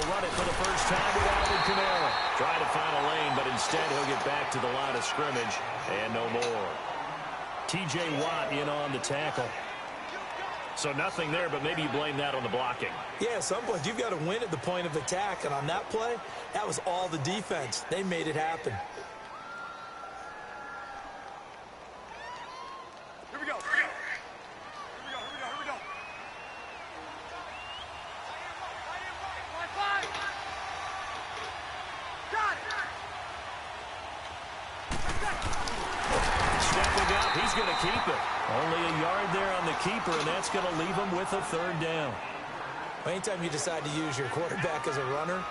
They'll run it for the first time with Alvin Kamara. Trying to find a lane, but instead he'll get back to the line of scrimmage and no more. T.J. Watt in on the tackle. So nothing there, but maybe you blame that on the blocking. Yeah, at some point you've got to win at the point of attack, and on that play, that was all the defense. They made it happen. Here we go. Stepping up, he's going to keep it. Only a yard there on the keeper, and that's going to leave him with a third down. Anytime you decide to use your quarterback as a runner,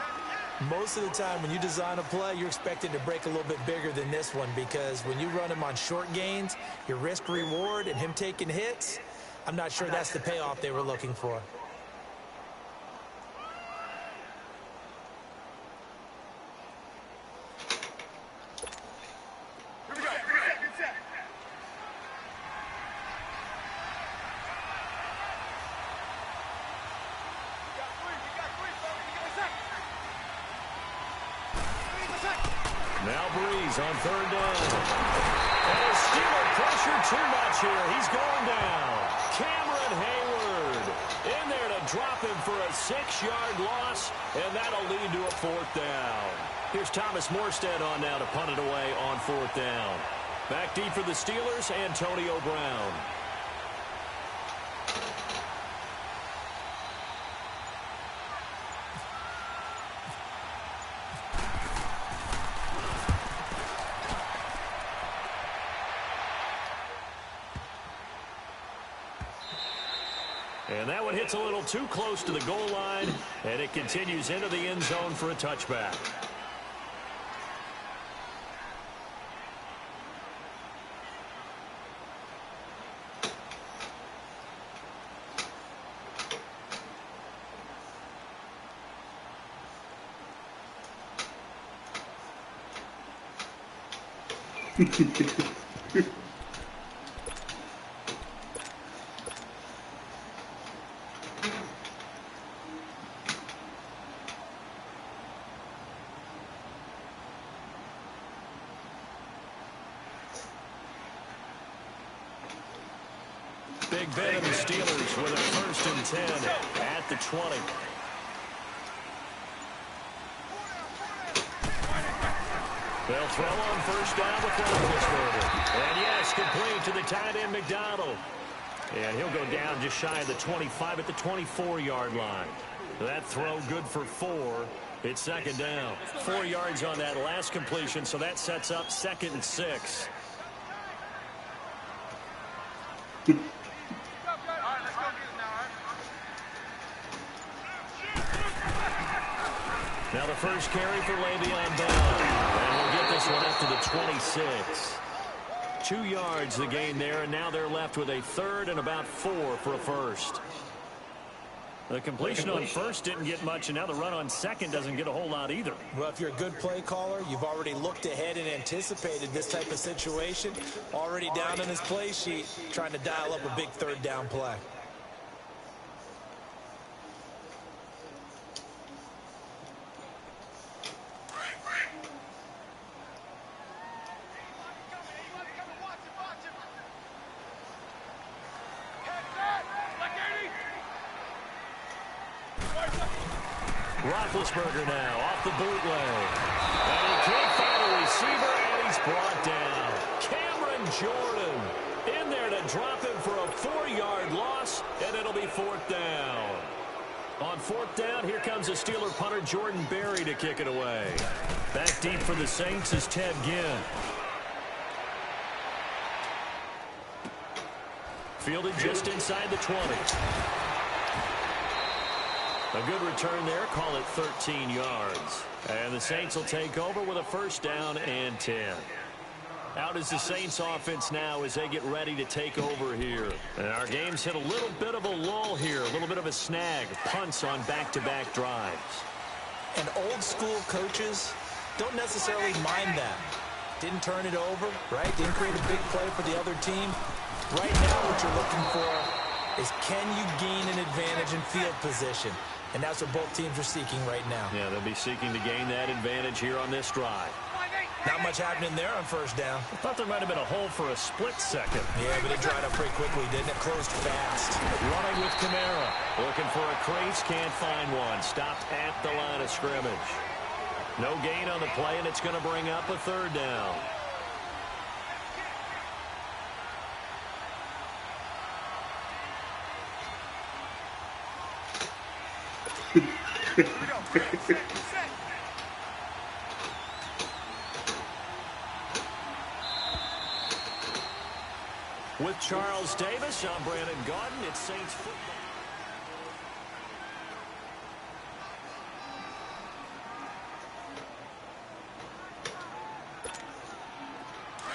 most of the time when you design a play, you're expected to break a little bit bigger than this one, because when you run him on short gains, your risk-reward and him taking hits, I'm not sure that's the payoff they were looking for. Now Breeze on third down. And his Steeler pressure too much here. He's going down. Cameron Hayward in there to drop him for a 6-yard loss, and that'll lead to a fourth down. Here's Thomas Morstead on now to punt it away on fourth down. Back deep for the Steelers, Antonio Brown. And that one hits a little too close to the goal line, and it continues into the end zone for a touchback. Big Ben and the Steelers with a 1st and 10 at the 20. They'll throw on first down with Roethlisberger. And yes, complete to the tight end McDonald. And he'll go down just shy of the 25 at the 24-yard line. That throw good for 4. It's 2nd down. 4 yards on that last completion, so that sets up 2nd and 6. Now the first carry for Le'Veon Bell. And we'll get this one up to the 26. 2 yards the gain there, and now they're left with a 3rd and about 4 for a first. The completion on first didn't get much, and now the run on second doesn't get a whole lot either. Well, if you're a good play caller, you've already looked ahead and anticipated this type of situation. Already down on his play sheet, trying to dial up a big 3rd down play. Roethlisberger now off the bootleg. And he can't find a receiver, and he's brought down. Cameron Jordan in there to drop him for a 4-yard loss, and it'll be 4th down. On 4th down, here comes the Steeler punter Jordan Berry to kick it away. Back deep for the Saints is Ted Ginn. Fielded just inside the 20. A good return there, call it 13 yards. And the Saints will take over with a 1st down and 10. Out is the Saints offense now as they get ready to take over here. And our game's hit a little bit of a lull here, a little bit of a snag, punts on back-to-back drives. And old school coaches don't necessarily mind that. Didn't turn it over, right? Didn't create a big play for the other team. Right now what you're looking for is, can you gain an advantage in field position? and that's what both teams are seeking right now. Yeah, they'll be seeking to gain that advantage here on this drive. Not much happening there on first down. I thought there might have been a hole for a split second. Yeah, but it dried up pretty quickly, didn't it? Closed fast. Running with Kamara. Looking for a crease, can't find one. Stopped at the line of scrimmage. No gain on the play, and it's going to bring up a third down. With Charles Davis, I'm Brandon Gaudin. It's Saints football.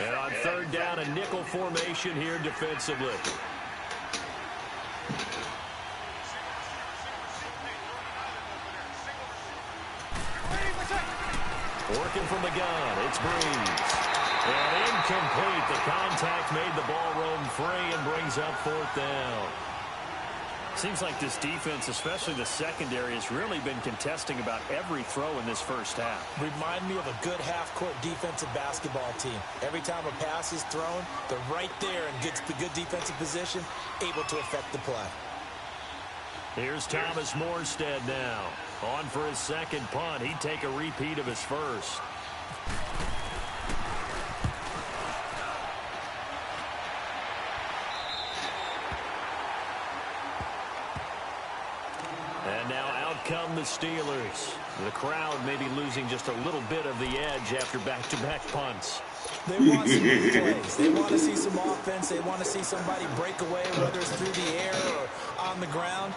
And on third down, a nickel formation here defensively. Working from the gun, it's Breeze. And incomplete. The contact made the ball roam free and brings up fourth down. Seems like this defense, especially the secondary, has really been contesting about every throw in this first half. Remind me of a good half-court defensive basketball team. Every time a pass is thrown, they're right there and gets the good defensive position, able to affect the play. Here's Thomas Morstead now. On for his second punt. He'd take a repeat of his first. And now out come the Steelers. The crowd may be losing just a little bit of the edge after back-to-back punts. They want some big plays. They want to see some offense. They want to see somebody break away, whether it's through the air or on the ground.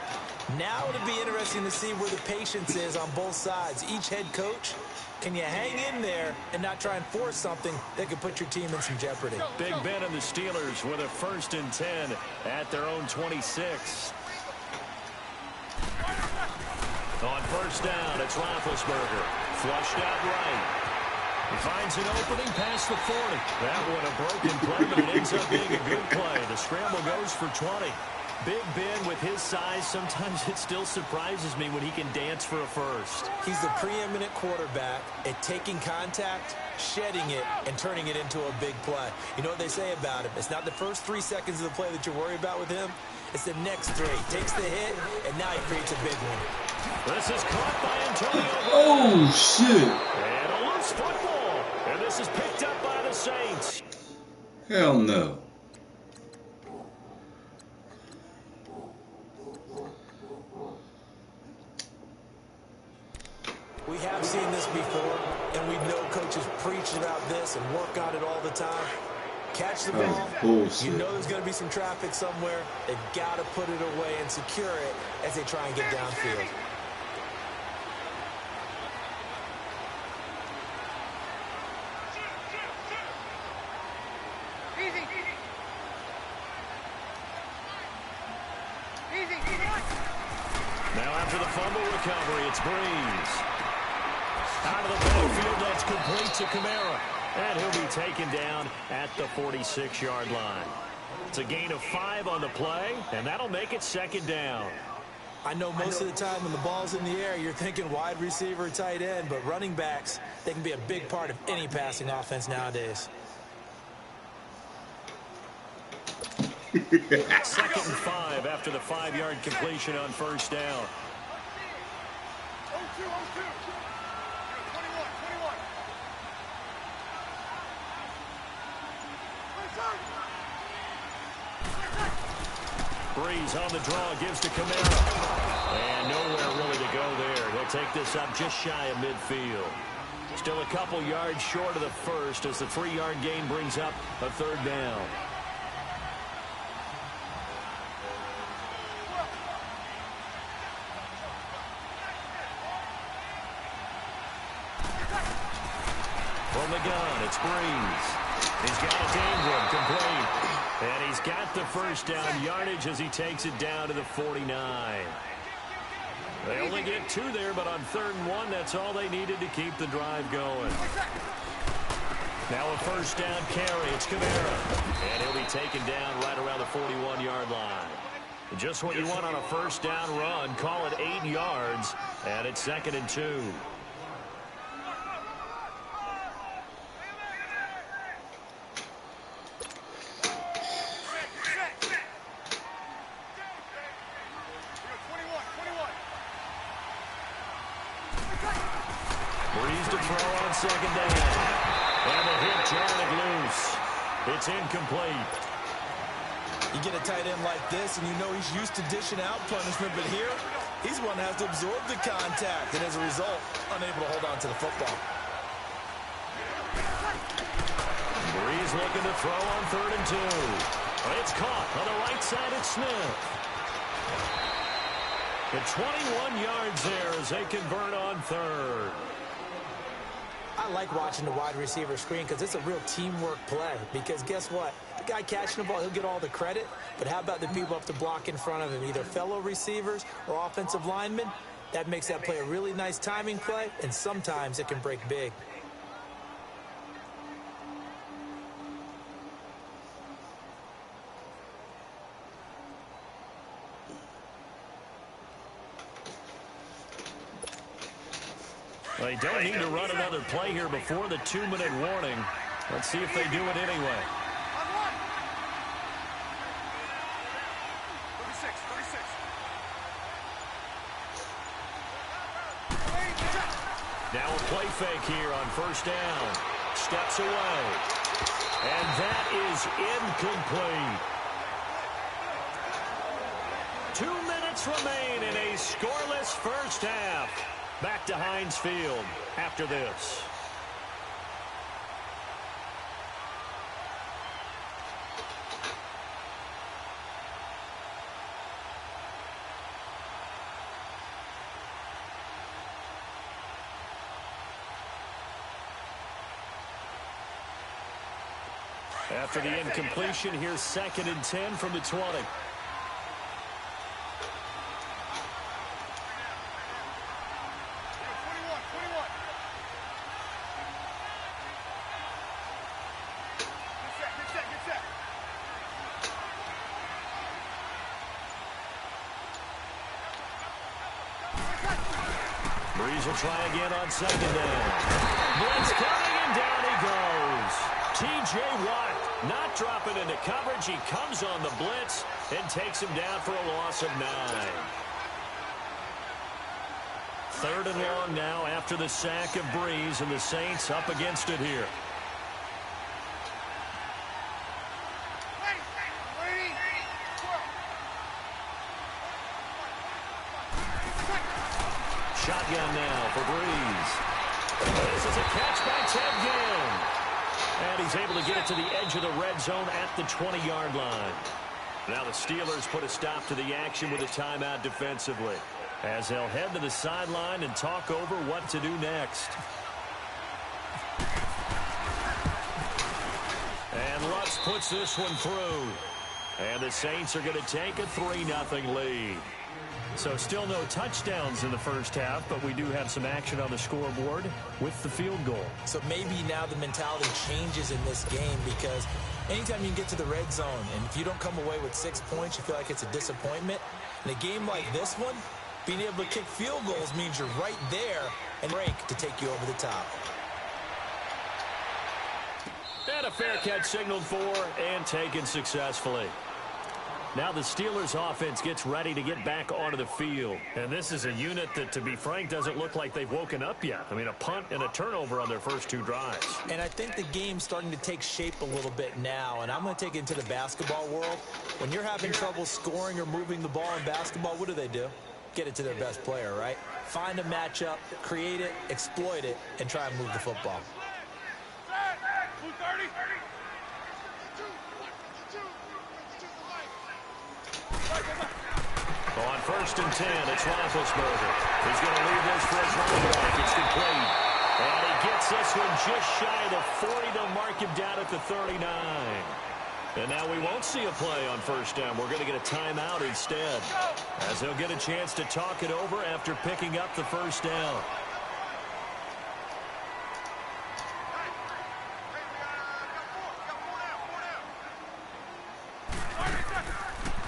Now it'll be interesting to see where the patience is on both sides. Each head coach, can you hang in there and not try and force something that could put your team in some jeopardy? Big Ben and the Steelers with a 1st and 10 at their own 26. On first down, it's Roethlisberger. Flushed out right. He finds an opening past the 40. That one a broken play, but it ends up being a good play. The scramble goes for 20. Big Ben with his size, sometimes it still surprises me when he can dance for a first. He's the preeminent quarterback at taking contact, shedding it, and turning it into a big play. You know what they say about him? It's not the first 3 seconds of the play that you worry about with him. It's the next 3. Takes the hit, and now he creates a big one. This is caught by Antonio. Oh, shit. And a loose football. And this is picked up by the Saints. Hell no. We have seen this before, and we know coaches preach about this and work on it all the time. Catch the ball. You know there's going to be some traffic somewhere. They've got to put it away and secure it as they try and get downfield. Now after the fumble recovery, it's Breeze. Out of the backfield, that's complete to Kamara. And he'll be taken down at the 46-yard line. It's a gain of 5 on the play, and that'll make it 2nd down. I know most of the time when the ball's in the air, you're thinking wide receiver, tight end, but running backs, they can be a big part of any passing offense nowadays. 2nd and 5 after the 5-yard completion on first down. Breeze on the draw, gives to Kamara. And nowhere really to go there. He'll take this up just shy of midfield. Still a couple yards short of the first as the 3-yard gain brings up a 3rd down. From the gun, it's Breeze. He's got it to Ingram, complete. And he's got the first down yardage as he takes it down to the 49. They only get 2 there, but on 3rd and 1, that's all they needed to keep the drive going. Now a first down carry. It's Kamara. And he'll be taken down right around the 41-yard line. Just what you want on a first down run. Call it 8 yards, and it's 2nd and 2. Breeze to throw on 2nd down. And the hit jarring it loose. It's incomplete. You get a tight end like this, and you know he's used to dishing out punishment, but here, he's one that has to absorb the contact, and as a result, unable to hold on to the football. Breeze looking to throw on 3rd and 2. It's caught on the right side of Smith. The 21 yards there as they convert on 3rd. I like watching the wide receiver screen because it's a real teamwork play. Because guess what? The guy catching the ball, he'll get all the credit. But how about the people up to block in front of him, either fellow receivers or offensive linemen? That makes that play a really nice timing play, and sometimes it can break big. They don't need to run another play here before the 2-minute warning. Let's see if they do it anyway. Now a play fake here on 1st down. Steps away. And that is incomplete. 2 minutes remain in a scoreless first half. Back to Heinz Field after this. After the incompletion, here's 2nd and 10 from the 20. Breeze will try again on 2nd down. Blitz coming, and down he goes. T.J. Watt not dropping into coverage. He comes on the blitz and takes him down for a loss of 9. 3rd and long now after the sack of Breeze, and the Saints up against it here. Shotgun now for Breeze. This is a catch by Ted Ginn. And he's able to get it to the edge of the red zone at the 20-yard line. Now the Steelers put a stop to the action with a timeout defensively, as they'll head to the sideline and talk over what to do next. And Lutz puts this one through. And the Saints are going to take a 3-0 lead. So still no touchdowns in the first half, but we do have some action on the scoreboard with the field goal. So maybe now the mentality changes in this game, because anytime you can get to the red zone, and if you don't come away with 6 points, you feel like it's a disappointment. In a game like this one, being able to kick field goals means you're right there and break to take you over the top. And a fair catch signaled for and taken successfully. Now the Steelers offense gets ready to get back onto the field. And this is a unit that, to be frank, doesn't look like they've woken up yet. I mean, a punt and a turnover on their first 2 drives. And I think the game's starting to take shape a little bit now, and I'm going to take it into the basketball world. When you're having trouble scoring or moving the ball in basketball, what do? Get it to their best player, right? Find a matchup, create it, exploit it, and try and move the football. On 1st and 10, it's Roethlisberger. He's going to leave this for his running back. It's complete. And he gets this one just shy of the 40 to mark him down at the 39. And now we won't see a play on 1st down. We're going to get a timeout instead, as they'll get a chance to talk it over after picking up the 1st down.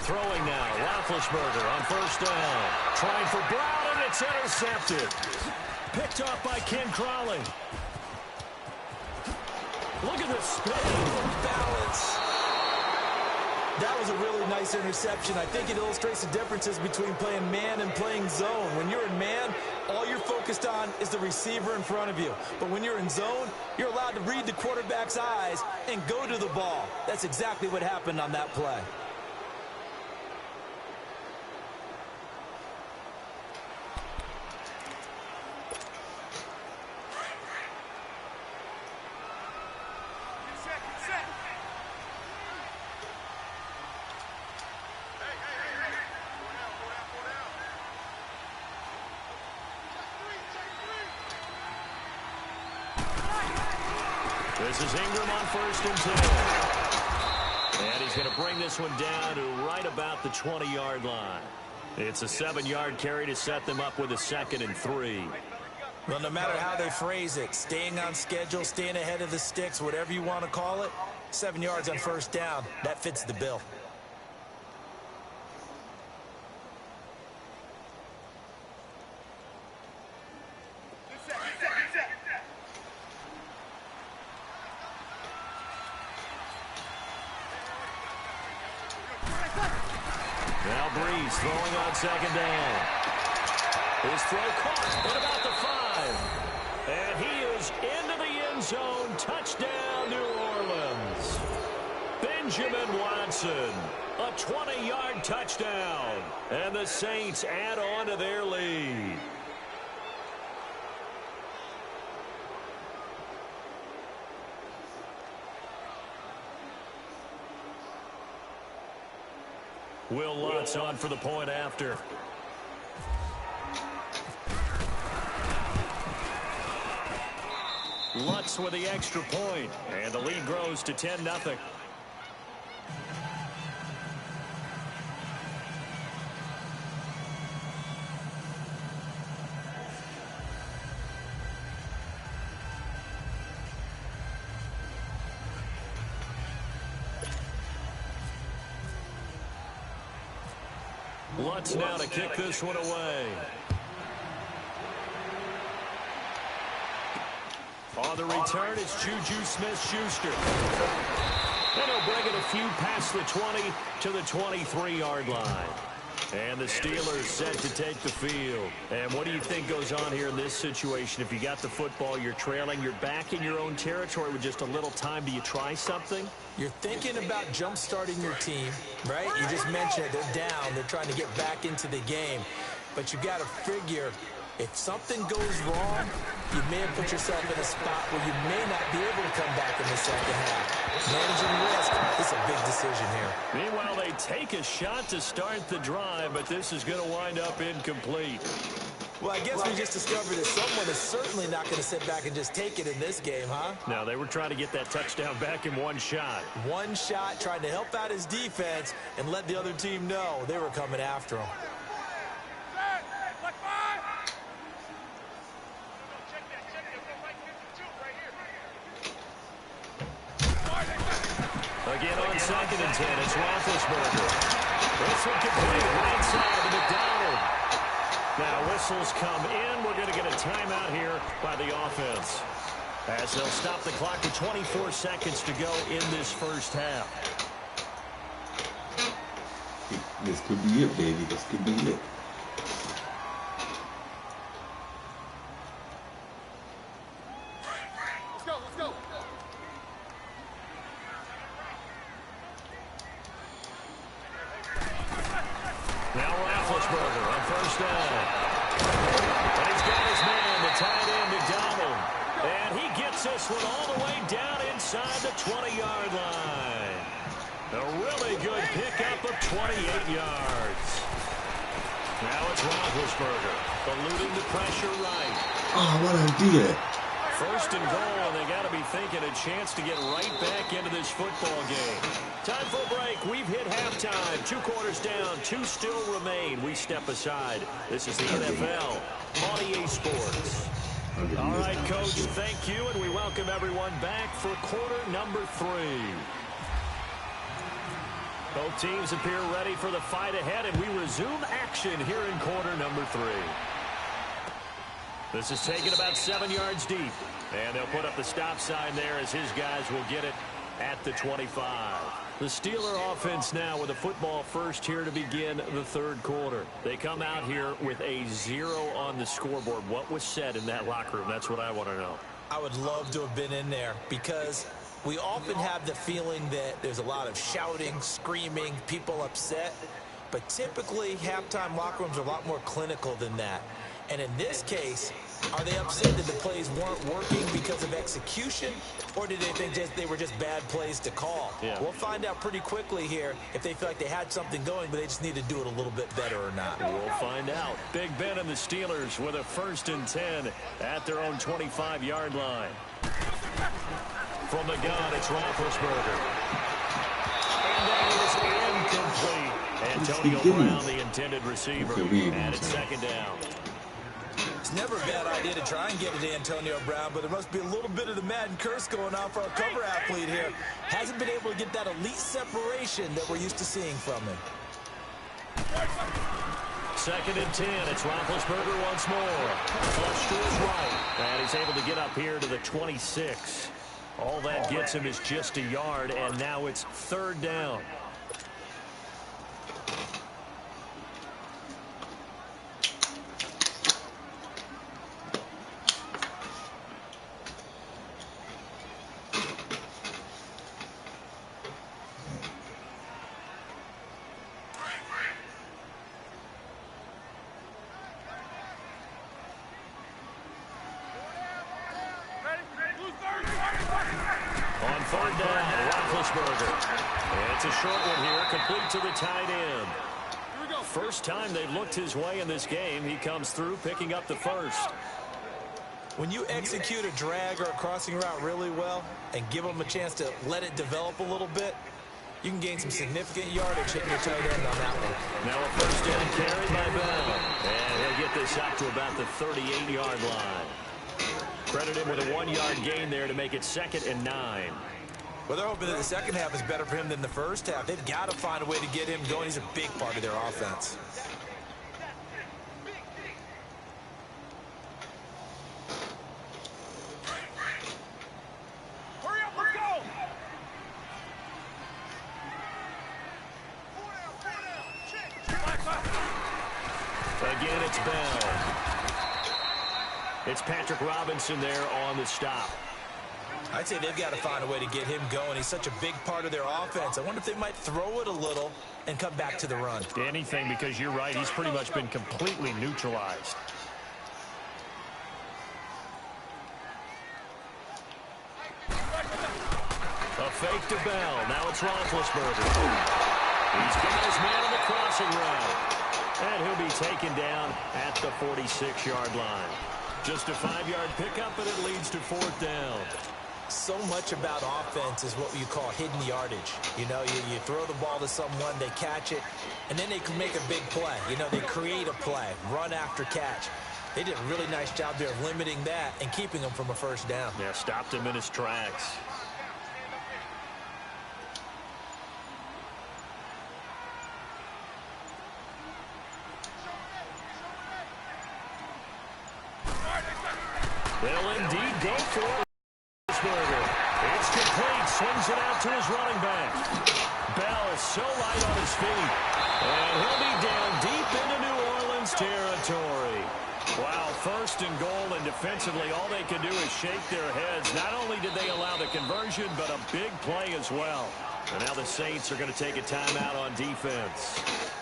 Throwing now, Roethlisberger on first down. Trying for Brown, and it's intercepted. Picked off by Ken Crawley. Look at this spin. Balance. That was a really nice interception. I think it illustrates the differences between playing man and playing zone. When you're in man, all you're focused on is the receiver in front of you. But when you're in zone, you're allowed to read the quarterback's eyes and go to the ball. That's exactly what happened on that play. This is Ingram on first and 10. And he's going to bring this one down to right about the 20-yard line. It's a 7-yard carry to set them up with a 2nd and 3. Well, no matter how they phrase it, staying on schedule, staying ahead of the sticks, whatever you want to call it, 7 yards on first down, that fits the bill. Now Breeze throwing on 2nd down. His throw caught at about the 5. And he is into the end zone. Touchdown, New Orleans. Benjamin Watson, a 20-yard touchdown. And the Saints add on to their lead. Will Lutz on for the point after. Lutz with the extra point, and the lead grows to 10-0. Lutz now to kick this one away. On the return, it's Juju Smith-Schuster. And he'll bring it a few past the 20 to the 23-yard line. And the Steelers set to take the field. And what do you think goes on here in this situation? If you got the football, you're trailing, you're back in your own territory with just a little time. Do you try something? You're thinking about jump-starting your team, right? You just mentioned it. They're down. They're trying to get back into the game. But you got to figure, if something goes wrong, you may have put yourself in a spot where you may not be able to come back in the second half. Managing risk is a big decision here. Meanwhile, they take a shot to start the drive, but this is going to wind up incomplete. Well, I guess we just discovered that someone is certainly not going to sit back and just take it in this game, huh? No, they were trying to get that touchdown back in one shot. One shot, trying to help out his defense and let the other team know they were coming after him. Again on 2nd and 10, it's Roethlisberger. This one complete right side to McDonald. Now whistles come in. We're going to get a timeout here by the offense, as they'll stop the clock with 24 seconds to go in this first half. This could be it, baby. This could be it. Now Roethlisberger on first down. And he's got his man, the tight end, McDonald. And he gets this one all the way down inside the 20-yard line. A really good pickup of 28 yards. Now it's Roethlisberger, eluding the pressure right. Oh, what I did. First and goal, and they got to be thinking a chance to get right back into this football game. Time for a break. We've hit halftime. 2 quarters down. 2 still remain. We step aside. This is the NFL on EA Sports. All right, Coach, thank you, and we welcome everyone back for quarter number 3. Both teams appear ready for the fight ahead, and we resume action here in quarter number 3. This is taken about 7 yards deep, and they'll put up the stop sign there as his guys will get it at the 25. The Steeler offense now with a football first here to begin the third quarter. They come out here with a 0 on the scoreboard. What was said in that locker room? That's what I want to know. I would love to have been in there because we often have the feeling that there's a lot of shouting, screaming, people upset. But typically, halftime locker rooms are a lot more clinical than that. And in this case, are they upset that the plays weren't working because of execution, or did they think they were just bad plays to call? Yeah. We'll find out pretty quickly here if they feel like they had something going, but they just need to do it a little bit better or not. We'll find out. Big Ben and the Steelers with a 1st and 10 at their own 25-yard line. From the gun, it's Roethlisberger. And that is incomplete. Antonio Brown, the intended receiver, and it's 2nd down. It's never a bad idea to try and get it to Antonio Brown, but there must be a little bit of the Madden curse going on for our cover athlete here. Hasn't been able to get that elite separation that we're used to seeing from him. 2nd and 10. It's Roethlisberger once more. Flush to his right. And he's able to get up here to the 26. All that gets him is just a yard, and now it's 3rd down. It's a short one here, complete to the tight end. First time they looked his way in this game. He comes through, picking up the 1st. When you execute a drag or a crossing route really well and give them a chance to let it develop a little bit, you can gain some significant yardage hitting your tight end on that one. Now a 1st down carry by Bell. And he'll get this up to about the 38-yard line. Credit him with a 1-yard gain there to make it 2nd and 9. Well, they're hoping that the second half is better for him than the first half. They've got to find a way to get him going. He's a big part of their offense. Hurry up, let's go! Again, it's Bell. It's Patrick Robinson there on the stop. I'd say they've got to find a way to get him going. He's such a big part of their offense. I wonder if they might throw it a little and come back to the run. Anything, because you're right. He's pretty much been completely neutralized. A fake to Bell. Now it's Roethlisberger. He's got his man on the crossing route. And he'll be taken down at the 46-yard line. Just a 5-yard pickup, and it leads to 4th down. So much about offense is what you call hidden yardage. You know, you throw the ball to someone, they catch it, and then they can make a big play. You know, they create a play, run after catch. They did a really nice job there of limiting that and keeping him from a 1st down. Yeah, stopped him in his tracks. They'll indeed go for it. It's complete. Swings it out to his running back. Bell is so light on his feet. And he'll be down deep into New Orleans territory. Wow, 1st and goal, and defensively all they can do is shake their heads. Not only did they allow the conversion, but a big play as well. And now the Saints are going to take a timeout on defense.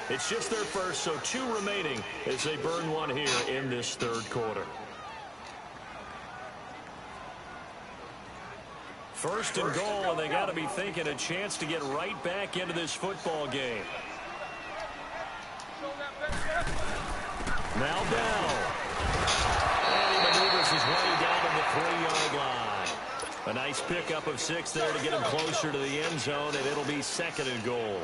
It's just their 1st, so 2 remaining as they burn one here in this 3rd quarter. 1st and goal, and they got to be thinking a chance to get right back into this football game. Now Bell. And he maneuvers his way down to the 3-yard line. A nice pickup of 6 there to get him closer to the end zone, and it'll be 2nd and goal.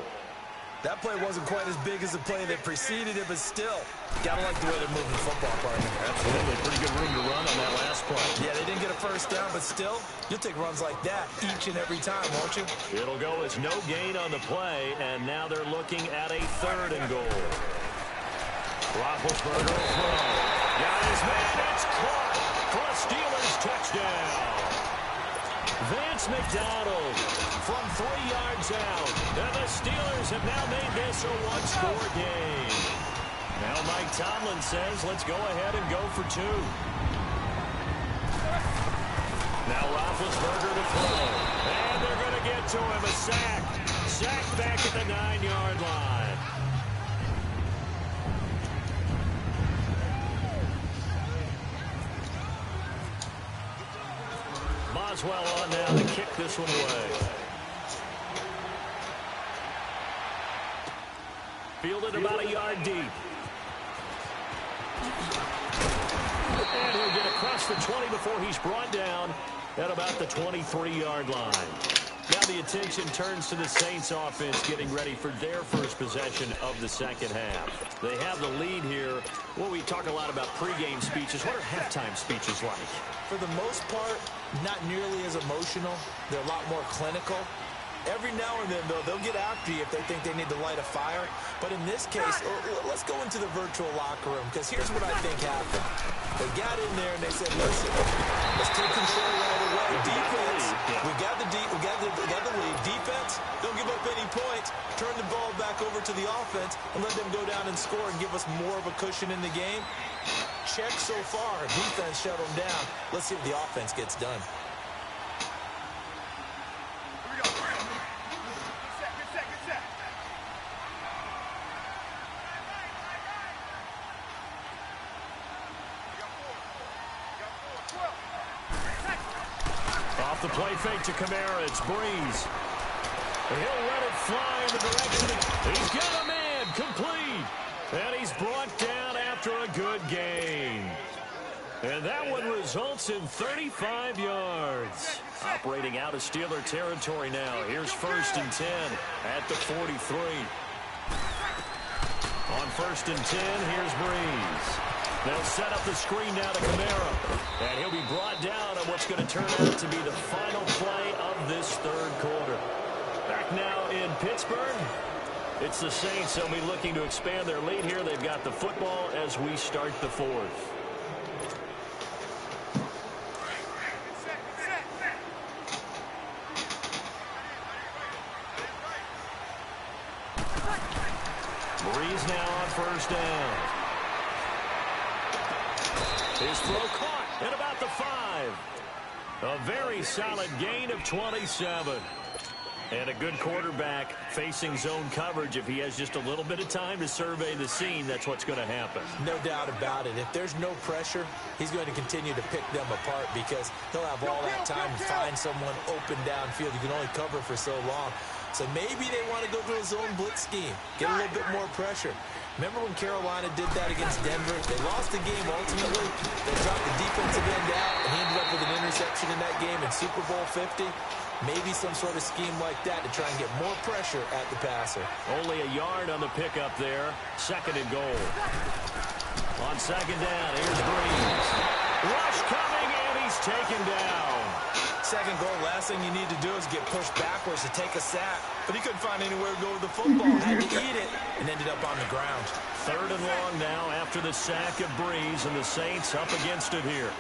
That play wasn't quite as big as the play that preceded it, but still, gotta like the way they're moving the football, partner. Absolutely. Pretty good room to run on that last play. Yeah, they didn't get a first down, but still, you'll take runs like that each and every time, won't you? It'll go as no gain on the play, and now they're looking at a 3rd and goal. Roethlisberger will throw. Got his man. It's caught for a Steelers touchdown. Vance McDonald from 3 yards out. And the Steelers have now made this a one-score game. Now Mike Tomlin says, let's go ahead and go for 2. Now Roethlisberger to throw. And they're going to get to him. A sack. Sack back at the 9-yard line. Boswell on now to kick this one away. Fielded about a yard deep. And he'll get across the 20 before he's brought down at about the 23-yard line. Now the attention turns to the Saints offense getting ready for their first possession of the second half. They have the lead here. Well, we talk a lot about pregame speeches. What are halftime speeches like? For the most part, not nearly as emotional. They're a lot more clinical. Every now and then, though, they'll get after you if they think they need to light a fire. But in this case, let's go into the virtual locker room, because here's what I think happened. They got in there and they said, listen, let's take control right away. Defense, we got the lead. Defense, don't give up any points. Turn the ball back over to the offense and let them go down and score and give us more of a cushion in the game. Check so far. Defense shut them down. Let's see if the offense gets done. Off the play fake to Kamara, it's Breeze. And he'll let it fly in the direction. He's got a man, complete. And he's brought down after a good gain. And that one results in 35 yards. Operating out of Steeler territory now. Here's 1st and 10 at the 43. On 1st and 10, here's Breeze. They'll set up the screen now to Kamara. And he'll be brought down on what's going to turn out to be the final play of this 3rd quarter. Back now in Pittsburgh. It's the Saints. They'll be looking to expand their lead here. They've got the football as we start the 4th. Breeze now on 1st down. His throw caught at about the 5. A very solid gain of 27. And a good quarterback facing zone coverage. If he has just a little bit of time to survey the scene, that's what's going to happen. No doubt about it. If there's no pressure, he's going to continue to pick them apart because he'll have all that time to find someone open downfield. You can only cover for so long. So maybe they want to go to a zone blitz scheme, get a little bit more pressure. Remember when Carolina did that against Denver? They lost the game ultimately. They dropped the defensive end out, and he ended up with an interception in that game in Super Bowl 50. Maybe some sort of scheme like that to try and get more pressure at the passer. Only a yard on the pickup there. 2nd and goal. On 2nd down, here's Breeze. Rush coming, and he's taken down. 2nd goal, last thing you need to do is get pushed backwards to take a sack. But he couldn't find anywhere to go with the football. Had to eat it and ended up on the ground. 3rd and long now after the sack of Breeze, and the Saints up against it here.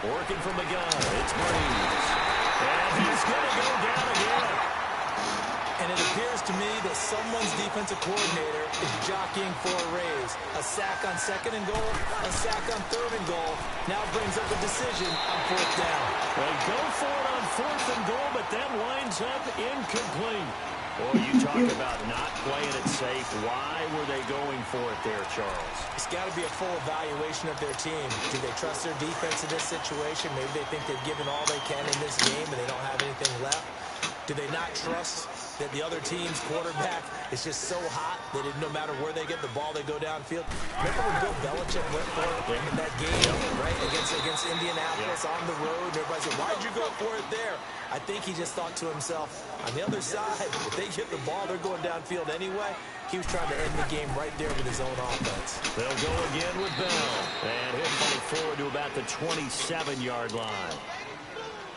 Working from the gun, it's Breeze. And he's going to go down again. And it appears to me that someone's defensive coordinator is jockeying for a raise. A sack on 2nd and goal, a sack on 3rd and goal. Now brings up a decision on 4th down. They go for it on 4th and goal, but that winds up incomplete. Boy, you talk about not playing it safe. Why were they going for it there, Charles? It's got to be a full evaluation of their team. Do they trust their defense in this situation? Maybe they think they've given all they can in this game and they don't have anything left. Do they not trust that the other team's quarterback is just so hot that no matter where they get the ball, they go downfield. Remember when Bill Belichick went for it in that game, right, against Indianapolis on the road? Everybody said, why'd you go for it there? I think he just thought to himself, on the other side, if they get the ball, they're going downfield anyway. He was trying to end the game right there with his own offense. They'll go again with Bell. And he'll play forward to about the 27-yard line.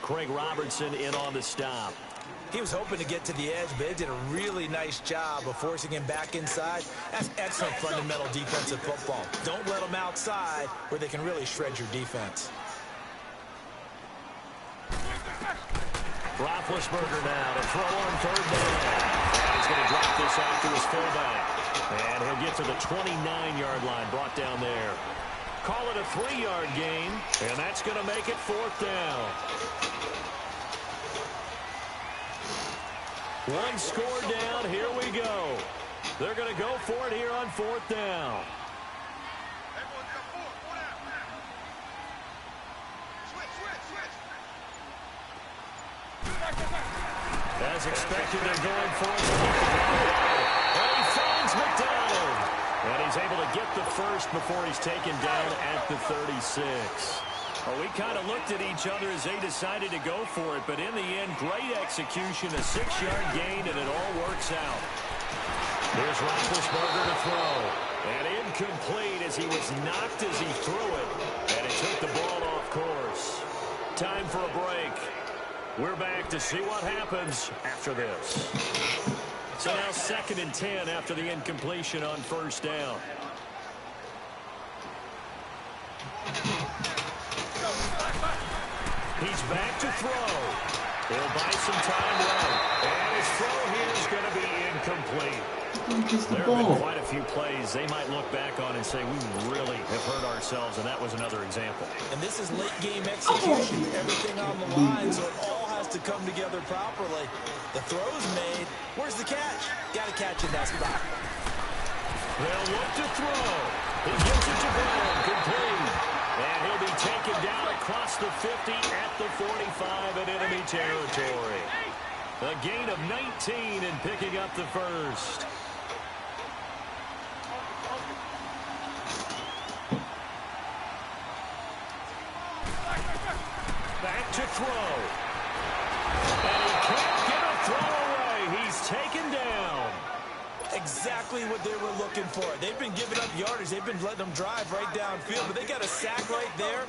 Craig Robertson in on the stop. He was hoping to get to the edge, but they did a really nice job of forcing him back inside. That's excellent fundamental defensive football. Don't let them outside where they can really shred your defense. Roethlisberger now to throw on third down. And he's going to drop this off to his fullback. And he'll get to the 29-yard line, brought down there. Call it a 3-yard gain, and that's going to make it 4th down. One score down, here we go. They're going to go for it here on 4th down. As expected, they're going for it. And he finds McDonald. And he's able to get the first before he's taken down at the 36. Well, we kind of looked at each other as they decided to go for it, but in the end, great execution, a 6-yard gain, and it all works out. Here's Roethlisberger to throw. And incomplete as he was knocked as he threw it. And it took the ball off course. Time for a break. We're back to see what happens after this. So now 2nd and 10 after the incompletion on 1st down. He's back to throw. He'll buy some time right. And his throw here is going to be incomplete. There have been quite a few plays they might look back on and say, we really have hurt ourselves, and that was another example. And this is late-game execution. Everything on the line, so it all has to come together properly. The throw's made. Where's the catch? Got to catch in that spot. They'll look to throw. He gives it to Brown, complete. And he'll be taken down across the 50 at the 45 in enemy territory. A gain of 19 and picking up the first. Back to throw. And he can't get a throw away. He's taken down. Exactly what they were looking for. They've been giving up yardage. They've been letting them drive right downfield, but they got a sack right there.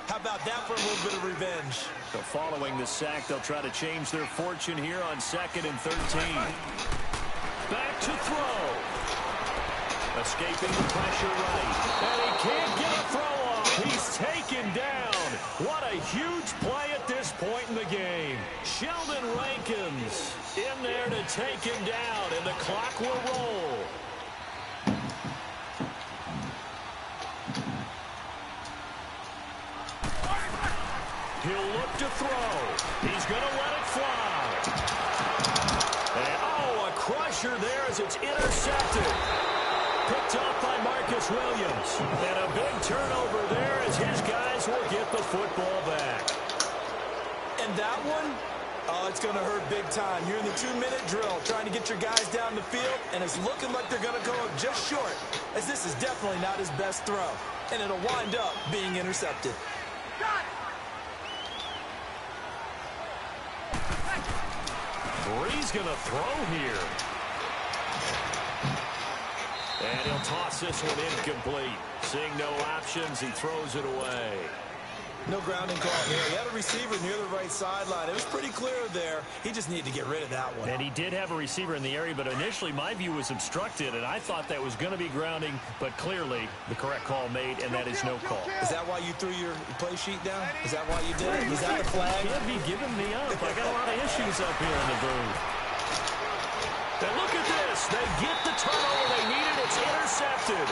How about that for a little bit of revenge? So following the sack, they'll try to change their fortune here on 2nd and 13. Back to throw. Escaping the pressure right. And he can't get a throw off. He's taken down. What a huge play at this point in the game. Sheldon Rankins in there to take him down, and the clock will roll. He'll look to throw. He's going to let it fly. And, oh, a crusher there as it's intercepted. Picked off by Marcus Williams. And a big turnover there as his guys will get the football back. And that one, oh, it's going to hurt big time. You're in the 2-minute drill trying to get your guys down the field, and it's looking like they're going to go just short, as this is definitely not his best throw. And it'll wind up being intercepted. He's going to throw here. And he'll toss this one incomplete. Seeing no options, he throws it away. No grounding call here. He had a receiver near the right sideline. It was pretty clear there. He just needed to get rid of that one. And he did have a receiver in the area, but initially my view was obstructed, and I thought that was going to be grounding, but clearly the correct call made, and that is no call. Is that why you threw your play sheet down? Is that why you did it? Was that the flag? Can't be giving me up. I got a lot of issues up here in the booth. And look at this. They get the turnover they needed. It's intercepted.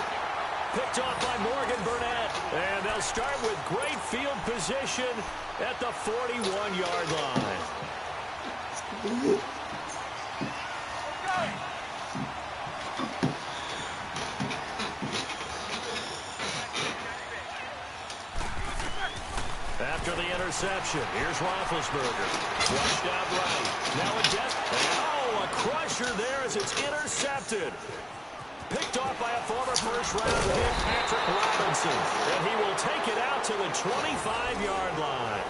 Picked off by Morgan Burnett. And they'll start with great field position at the 41-yard line. After the interception, here's Roethlisberger. Flushed out right. Now a death. Oh, a A crusher there as it's intercepted. Picked off by a former first-round pick, Patrick Robinson. And he will take it out to the 25-yard line.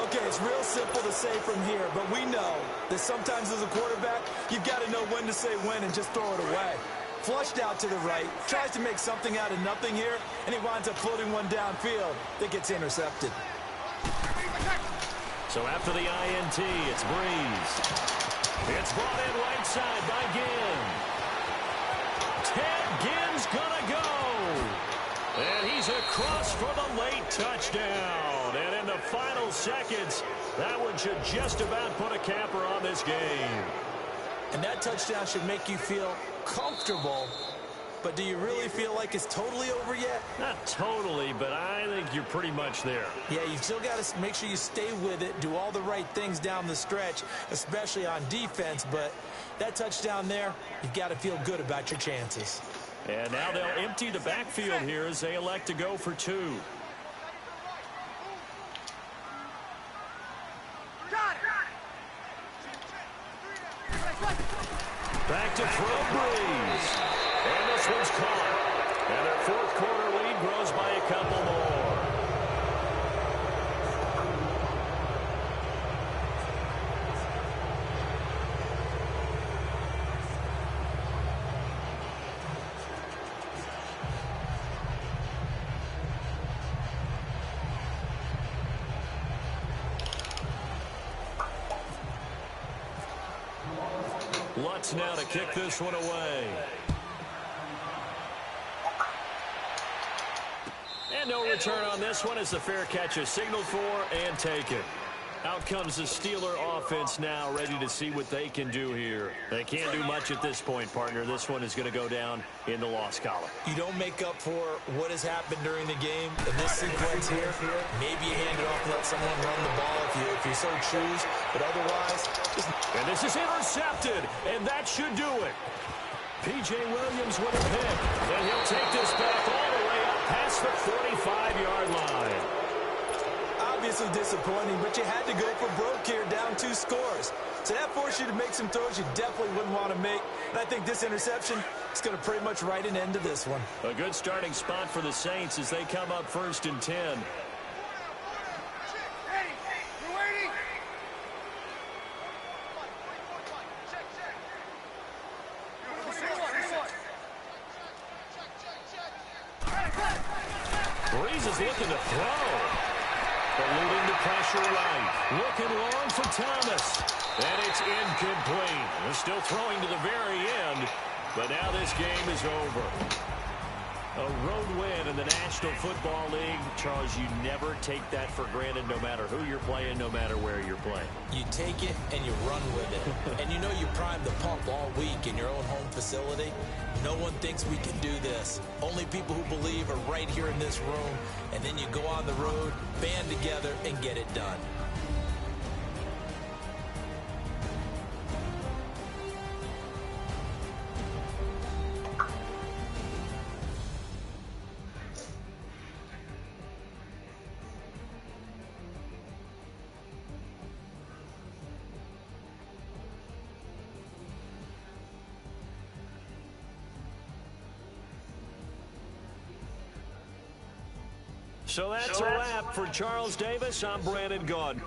Okay, it's real simple to say from here, but we know that sometimes as a quarterback, you've got to know when to say when and just throw it away. Flushed out to the right, tries to make something out of nothing here, and he winds up floating one downfield that gets intercepted. So after the INT, it's Breeze. It's brought in right side by Ginn. Ted Ginn's gonna go. And he's across for the late touchdown. And in the final seconds, that one should just about put a capper on this game. And that touchdown should make you feel comfortable. But do you really feel like it's totally over yet? Not totally, but I think you're pretty much there. Yeah, you've still got to make sure you stay with it, do all the right things down the stretch, especially on defense. But that touchdown there, you've got to feel good about your chances. And now they'll empty the backfield here as they elect to go for two. Back to throw Breeze. And this one's caught. And their fourth quarter lead grows by a couple more. Lutz now to kick this one away. And no return on this one as the fair catch is signaled for and taken. Out comes the Steeler offense now, ready to see what they can do here. They can't do much at this point, partner. This one is going to go down in the loss column. You don't make up for what has happened during the game in this sequence here. Maybe you hand it off and let someone run the ball if you so choose. But otherwise, and this is intercepted, and that should do it. P.J. Williams with a pick, and he'll take this back all the way up past the 45-yard line. Obviously disappointing, but you had to go for broke here, down 2 scores. So that forced you to make some throws you definitely wouldn't want to make. And I think this interception is going to pretty much write an end to this one. A good starting spot for the Saints as they come up 1st and 10. Breeze is looking to throw. Eluding the pressure right. Looking long for Thomas. And it's incomplete. They're still throwing to the very end. But now this game is over. A road win in the National Football League. Charles, you never take that for granted no matter who you're playing, no matter where you're playing. You take it and you run with it. And you know you primed the pump all week in your own home facility. No one thinks we can do this. Only people who believe are right here in this room. And then you go on the road, band together, and get it done. So that's a wrap for Charles Davis. I'm Brandon Gaudin.